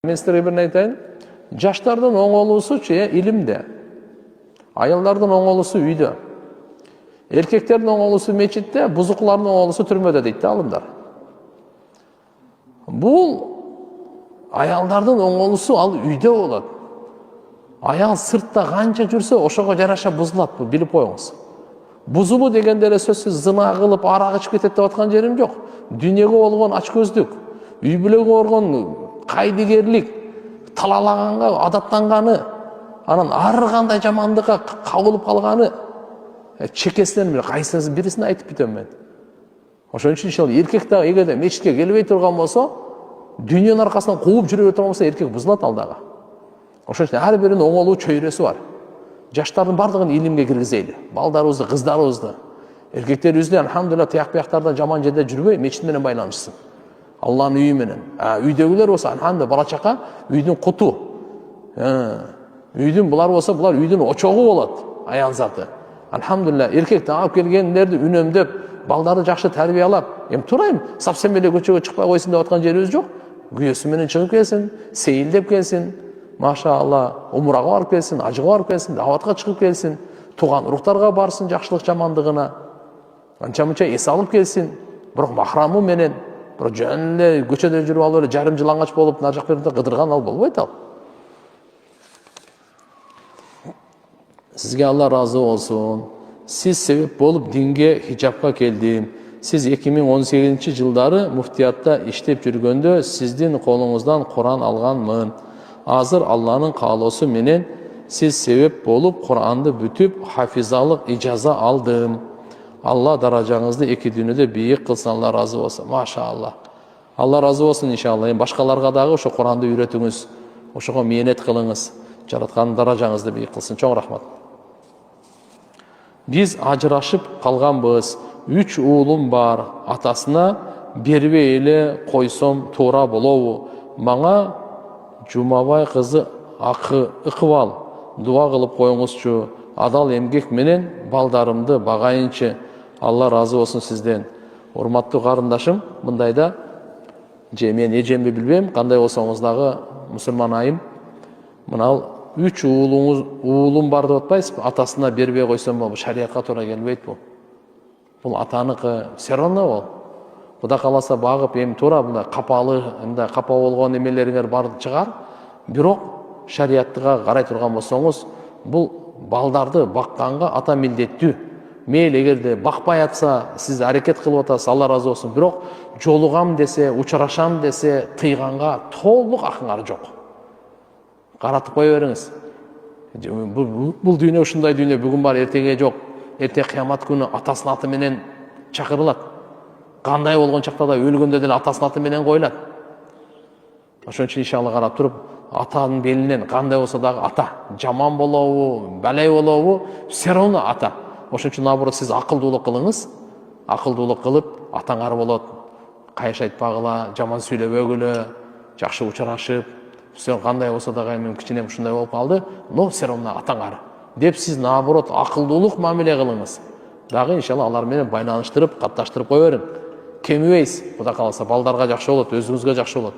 Мен сіздерге бір айтайын, жаштардың оңолуысы илимде, аялдардың оңолуысы үйде, еркектердің оңолуысы мечітте, бұзықлардың оңолуысы түрмеде дейді алымдар. Бұл аялдардың оңолуысы ал үйде болады. Аял сыртта қанша жүрсе, ошоға жараша бұзылады, бұл біліп қойыңыз. Бұзылу дегендері сөзсіз зына қылып, арақ ішіп кетеді деп атқан жерім жоқ. Дүниеге болған açкөздік, үй бүлеге болған қайдыгерлік, талалағанға адаттанғаны, анан ар кандай жамандыққа қауылып қалғаны, чекесінен бір қайсысы бірісін айтып кетемін мен. Ошон үчүн иншалла еркек да эгерде мечитке келбей турган болсо, дүниенин аркасынан кууп жүрө турган болсо, еркек бузулат алдага. Ошон үчүн ар биринин оңолуу чөйрөсү бар. Жаштардын бардыгын илимге киргизели. Балдарыбызды, кыздарыбызды, эркектерибизди алхамдулилlah тияк-бияктардан жаман жерде жүрбөй, мечит менен байланышсын. Алланын үйү менен. Үйдөгүлөр болсо алхамдулилlah бала чака үйдүн куту. Үйдүн булар болсо, булар үйдүн очогу болот, аял заты. Алхамдулилlah эркекти алып келгендерди үнөмдөп, балдарды жакшы тарбиялап, турайм, совсем эле көчөгө чыкпай койсун деп аткан жерибиз жок. Күйөөсү менен чыгып келсин, сейилдеп келсин. Машалла, умрага барып келсин, ажыга барып келсин, даватка чыгып келсин, туган уруктарга барсын жакшылык жамандыгына. Анча-мынча эс алып келсин, бирок махрамы менен, бирок жөн эле көчөдө жүрүп алып эле жарым жылаңач болуп, нар жак жерде кыдырган ал болбойт ал. Сизге Алла разы болсун. Сиз себеп болуп динге хижапка келдим. Сиз 2018-жылдары муфтиятта иштеп жүргөндө сиздин колуңуздан Куран алганмын. Азыр Алланын каалоосу менен сиз себеп болуп Куранды бүтүп хафизалык ижаза алдым. Алла даражаңызды эки дүйнөдө бийик кылсын, Алла разы болсун. Машалла. Алла разы болсун иншалла. Башкаларга дагы ошо Куранды үйрөтүңүз, ошого мээнет кылыңыз. Жараткан даражаңызды бийик кылсын. Чоң рахмат. Биз ажырашып калганбыз. 3 уулум бар. Атасына бербей эле койсом туура болобу? Мага Жумабай кызы Ыкыбал дуа кылып коюңузчу. Адал эмгек менен балдарымды багайынчы. Алла разы болсун сизден. Урматтуу карындашым, мындайда мен эжемди билбейм, кандай болсоңуз дагы мусулман айым. Мына 3 уулум бар деп атпайсызбы? Атасына бербей койсом бул шариатка туура келбейт бул. Бул атаныкы, все равно бол. Куда каласа багып, туура мындай капалы, мындай капа болгон эмелериңер бар чыгар. Бирок шариаттыга карай турган болсоңуз, бул балдарды бакканга ата милдеттүү. Мейли эгерде бакпай атса, сиз аракет кылып атасыз, Алла разы болсун. Бирок жолугам десе, учурашам десе, тыйганга толук акыңар жок. Каратып кое бериңиз. Бул дүйнө ушундай дүйнө, бүгүн бар, эртеге жок. Эрте кыямат күнү атасынын аты менен чакырылат. Кандай болгон чакта да өлгөндө деле атасынын аты менен коюлат. Ошон үчүн иншалла карап туруп, атанын белинен кандай болсо дагы ата, жаман болобу, балай болобу, все равно ата. Ошон үчүн наоборот сиз акылдуулук кылыңыз. Акылдуулук кылып, атаңар болот. Кайш айтпагыла, жаман сүйлөбөгүлө, жакшы учурашып, все кандай болсо дагы мен кичине ушундай болуп калды, но все равно атаңар деп сиз наоборот акылдуулук мамиле кылыңыз. Дагы иншалла алар менен байланыштырып, катташтырып кое бериң. Кемибейсиз, Кудай кааласа балдарга жакшы болот, өзүңүзгө жакшы болот.